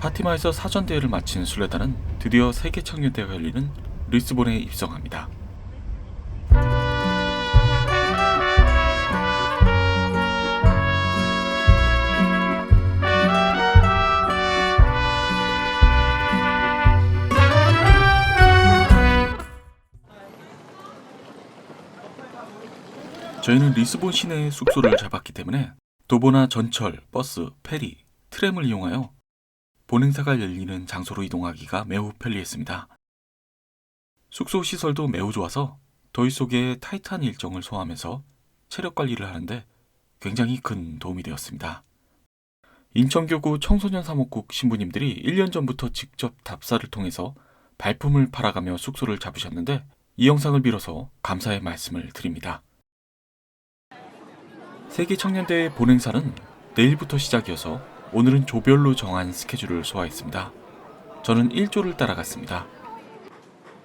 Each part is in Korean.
파티마에서 사전대회를 마친 순례단은 드디어 세계청년대회가 열리는 리스본에 입성합니다. 저희는 리스본 시내에 숙소를 잡았기 때문에 도보나 전철, 버스, 페리, 트램을 이용하여 본행사가 열리는 장소로 이동하기가 매우 편리했습니다. 숙소 시설도 매우 좋아서 더위 속에 타이트한 일정을 소화하면서 체력 관리를 하는데 굉장히 큰 도움이 되었습니다. 인천교구 청소년 사목국 신부님들이 1년 전부터 직접 답사를 통해서 발품을 팔아가며 숙소를 잡으셨는데 이 영상을 빌어서 감사의 말씀을 드립니다. 세계청년대회 본행사는 내일부터 시작이어서 오늘은 조별로 정한 스케줄을 소화했습니다. 저는 1조를 따라갔습니다.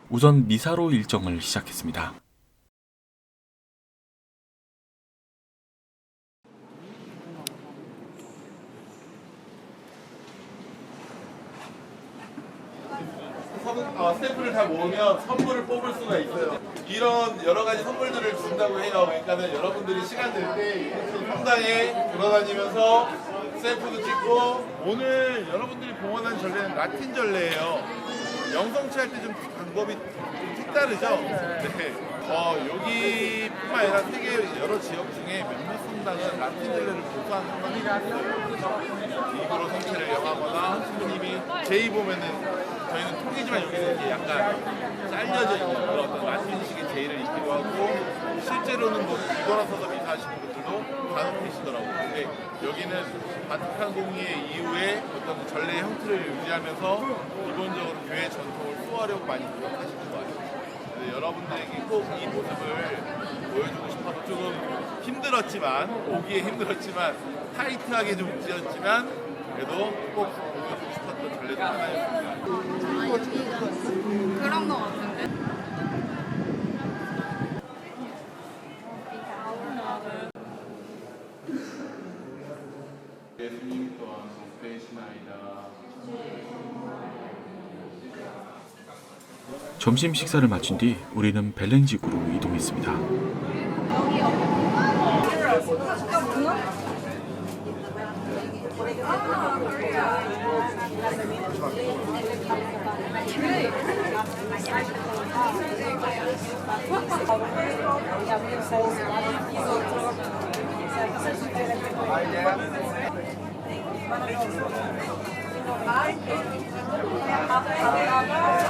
우선 미사로 일정을 시작했습니다. 스태프를 다 모으면 선물을 뽑을 수가 있어요. 이런 여러 가지 선물들을 준다고 해요. 그러니까는 여러분들이 시간 될 때 성당에 돌아다니면서 스태프도 찍고, 오늘 여러분들이 봉헌한 전례는 라틴 전례예요. 영성치 할 때 좀 방법이 좀 색다르죠? 네. 여기뿐만 아니라 세계 여러 지역 중에 몇몇 성당은 라틴 전례를 고수한 성당이 있어요. 입으로 성체를 영하거나 신부님이 제이 보면은 저희는 통이지만 여기는 이렇게 약간 잘려져 있는 그런 어떤 라틴식의 제의를 입기도 하고, 실제로는 뭐 뒤돌아서서 미사하시는 분들도 간혹 계시더라고요. 근데 여기는 바티칸 공의회 이후에 어떤 전례 형태를 유지하면서 기본적으로 교회 전통을 수호하려고 많이 노력하시는 것 같아요. 근데 여러분들에게 꼭 이 모습을 보여주고 싶어서 조금 힘들었지만, 오기에 힘들었지만, 타이트하게 좀 지었지만, 그래도 꼭 보여주고 싶었던 전례 중 하나였습니다. 그런 거 같은데? 예수님 또한 복되시나이다. 점심 식사를 마친 뒤 우리는 벨렌지구로 이동했습니다.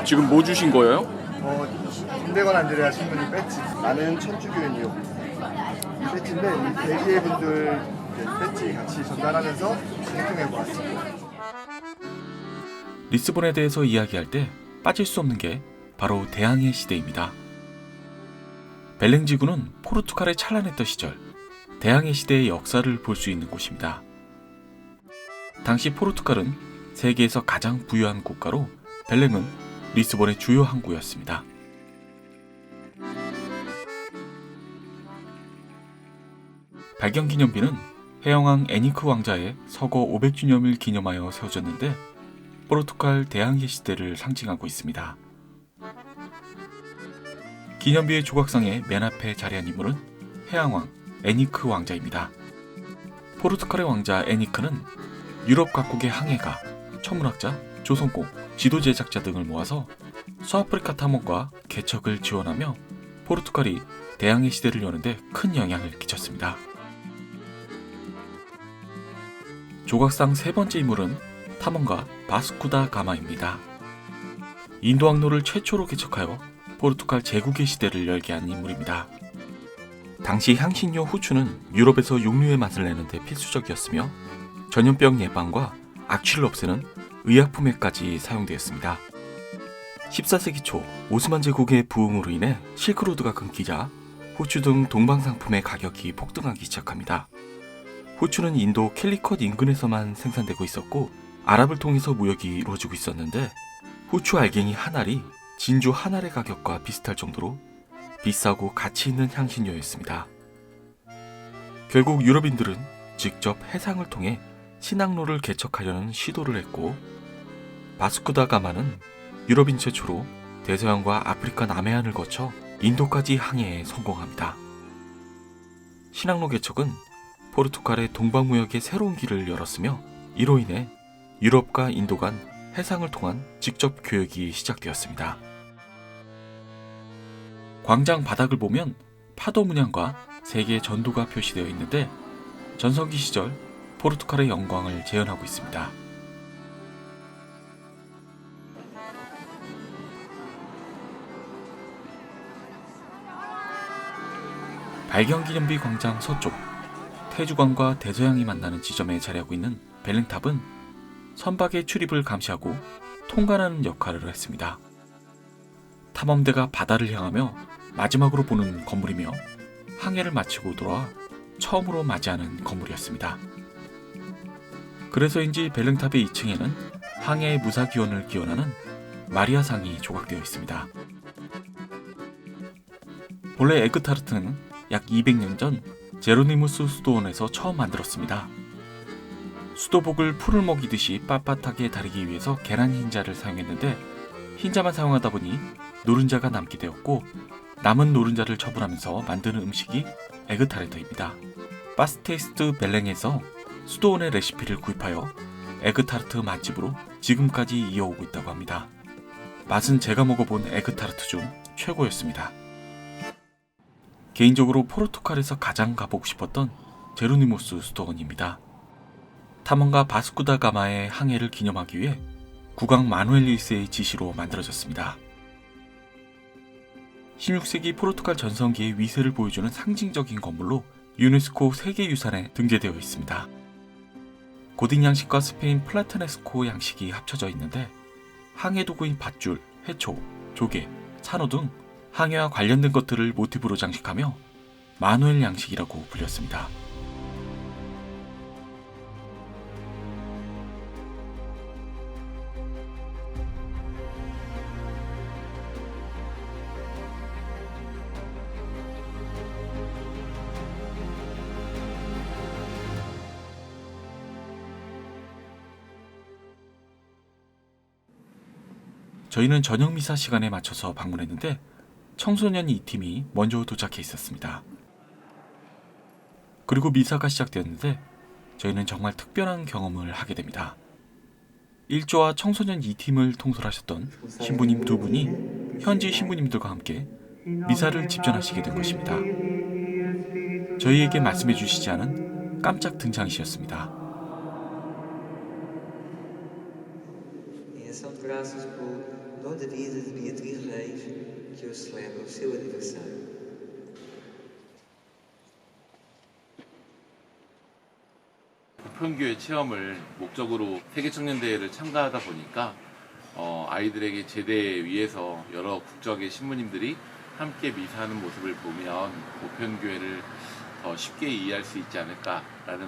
지금 뭐 주신 거예요? 김대건 안드레아 신부님 배지. 나는 천주교인이요. 이 배지인데 이 대기의 분들 배지 같이 전달하면서 진통해 보았습니다. 리스본에 대해서 이야기할 때 빠질 수 없는 게 바로 대항해 시대입니다. 벨렌지구는 포르투갈의 찬란했던 시절 대항해 시대의 역사를 볼 수 있는 곳입니다. 당시 포르투갈은 세계에서 가장 부유한 국가로 벨렘은 리스본의 주요 항구였습니다. 발견기념비는 해영왕 애니크 왕자의 서거 500주년을 기념하여 세워졌는데 포르투갈 대항해 시대를 상징하고 있습니다. 기념비의 조각상의 맨 앞에 자리한 인물은 해양왕 애니크 왕자입니다. 포르투갈의 왕자 애니크는 유럽 각국의 항해가, 천문학자, 조선공, 지도 제작자 등을 모아서 서아프리카 탐험과 개척을 지원하며 포르투갈이 대항해 시대를 여는데 큰 영향을 끼쳤습니다. 조각상 세 번째 인물은 탐험가 바스쿠다 가마입니다. 인도 항로를 최초로 개척하여 포르투갈 제국의 시대를 열게 한 인물입니다. 당시 향신료 후추는 유럽에서 육류의 맛을 내는데 필수적이었으며 전염병 예방과 악취를 없애는 의약품에까지 사용되었습니다. 14세기 초 오스만 제국의 부흥으로 인해 실크로드가 끊기자 후추 등 동방 상품의 가격이 폭등하기 시작합니다. 후추는 인도 캘리컷 인근에서만 생산되고 있었고 아랍을 통해서 무역이 이루어지고 있었는데 후추 알갱이 한 알이 진주 한 알의 가격과 비슷할 정도로 비싸고 가치 있는 향신료였습니다. 결국 유럽인들은 직접 해상을 통해 신항로를 개척하려는 시도를 했고 바스쿠다 가마는 유럽인 최초로 대서양과 아프리카 남해안을 거쳐 인도까지 항해에 성공합니다. 신항로 개척은 포르투갈의 동방무역의 새로운 길을 열었으며 이로 인해 유럽과 인도 간 해상을 통한 직접 교역이 시작되었습니다. 광장 바닥을 보면 파도 문양과 세계의 전도가 표시되어 있는데 전성기 시절 포르투갈의 영광을 재현하고 있습니다. 발견기념비 광장 서쪽, 태주광과 대서양이 만나는 지점에 자리하고 있는 벨랭탑은 선박의 출입을 감시하고 통관하는 역할을 했습니다. 탐험대가 바다를 향하며 마지막으로 보는 건물이며 항해를 마치고 돌아와 처음으로 맞이하는 건물이었습니다. 그래서인지 벨랭탑의 2층에는 항해의 무사기원을 기원하는 마리아상이 조각되어 있습니다. 본래 에그타르트는 약 200년 전 제로니무스 수도원에서 처음 만들었습니다. 수도복을 풀을 먹이듯이 빳빳하게 다리기 위해서 계란 흰자를 사용했는데 흰자만 사용하다 보니 노른자가 남게 되었고 남은 노른자를 처분하면서 만드는 음식이 에그타르트입니다. 파스테이스트 벨랭에서 수도원의 레시피를 구입하여 에그타르트 맛집으로 지금까지 이어오고 있다고 합니다. 맛은 제가 먹어본 에그타르트 중 최고였습니다. 개인적으로 포르투갈에서 가장 가보고 싶었던 제로니무스 수도원입니다. 탐험가 바스쿠다 가마의 항해를 기념하기 위해 국왕 마누엘 1세의 지시로 만들어졌습니다. 16세기 포르투갈 전성기의 위세를 보여주는 상징적인 건물로 유네스코 세계유산에 등재되어 있습니다. 고딕 양식과 스페인 플라타네스코 양식이 합쳐져 있는데 항해 도구인 밧줄, 해초, 조개, 산호 등 항해와 관련된 것들을 모티브로 장식하며 마누엘 양식이라고 불렸습니다. 저희는 저녁 미사 시간에 맞춰서 방문했는데 청소년 2팀이 먼저 도착해 있었습니다. 그리고 미사가 시작되었는데 저희는 정말 특별한 경험을 하게 됩니다. 1조와 청소년 2팀을 통솔하셨던 신부님 2분이 현지 신부님들과 함께 미사를 집전하시게 된 것입니다. 저희에게 말씀해 주시지 않은 깜짝 등장이셨습니다. dom da vida de Beatriz Reis, que hoje celebra o seu aniversário. 보편교회 체험을 목적으로 세계청년대회를 참가하다 보니까 아이들에게 제대 위에서 여러 국적의 신부님들이 함께 미사하는 모습을 보면 보편교회를 더 쉽게 이해할 수 있지 않을까라는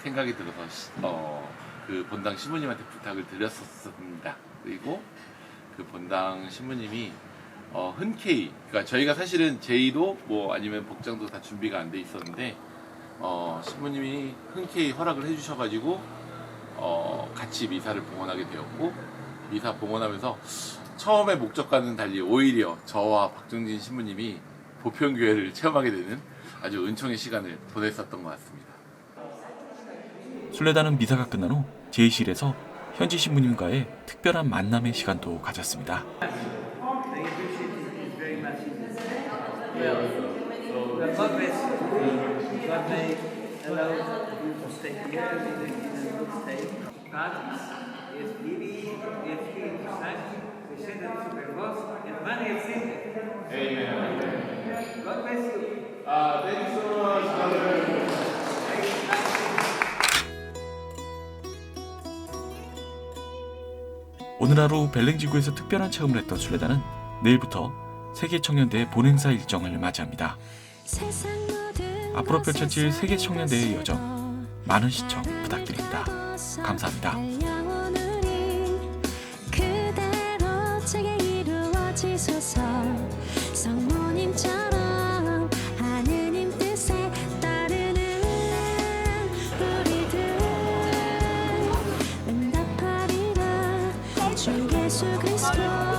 생각이 들어서 그 본당 신부님한테 부탁을 드렸었습니다. 그리고 그 본당 신부님이 흔쾌히, 그러니까 저희가 사실은 제의도 뭐 아니면 복장도 다 준비가 안 돼 있었는데 신부님이 흔쾌히 허락을 해주셔가지고 같이 미사를 봉헌하게 되었고, 미사 봉헌하면서 처음의 목적과는 달리 오히려 저와 박정진 신부님이 보편교회를 체험하게 되는 아주 은총의 시간을 보냈었던 것 같습니다. 순례단은 미사가 끝난 후 제의실에서 현지 신부님과의 특별한 만남의 시간도 가졌습니다. 오늘 하루 벨랭지구에서 특별한 체험을 했던 순례단은 내일부터 세계청년대회 본행사 일정을 맞이합니다. 앞으로 펼쳐질 세계청년대회 여정 많은 시청 부탁드립니다. 감사합니다. 성모님처럼 하느님 뜻에 따르는 우리들 응답하리라. 예수 그리스도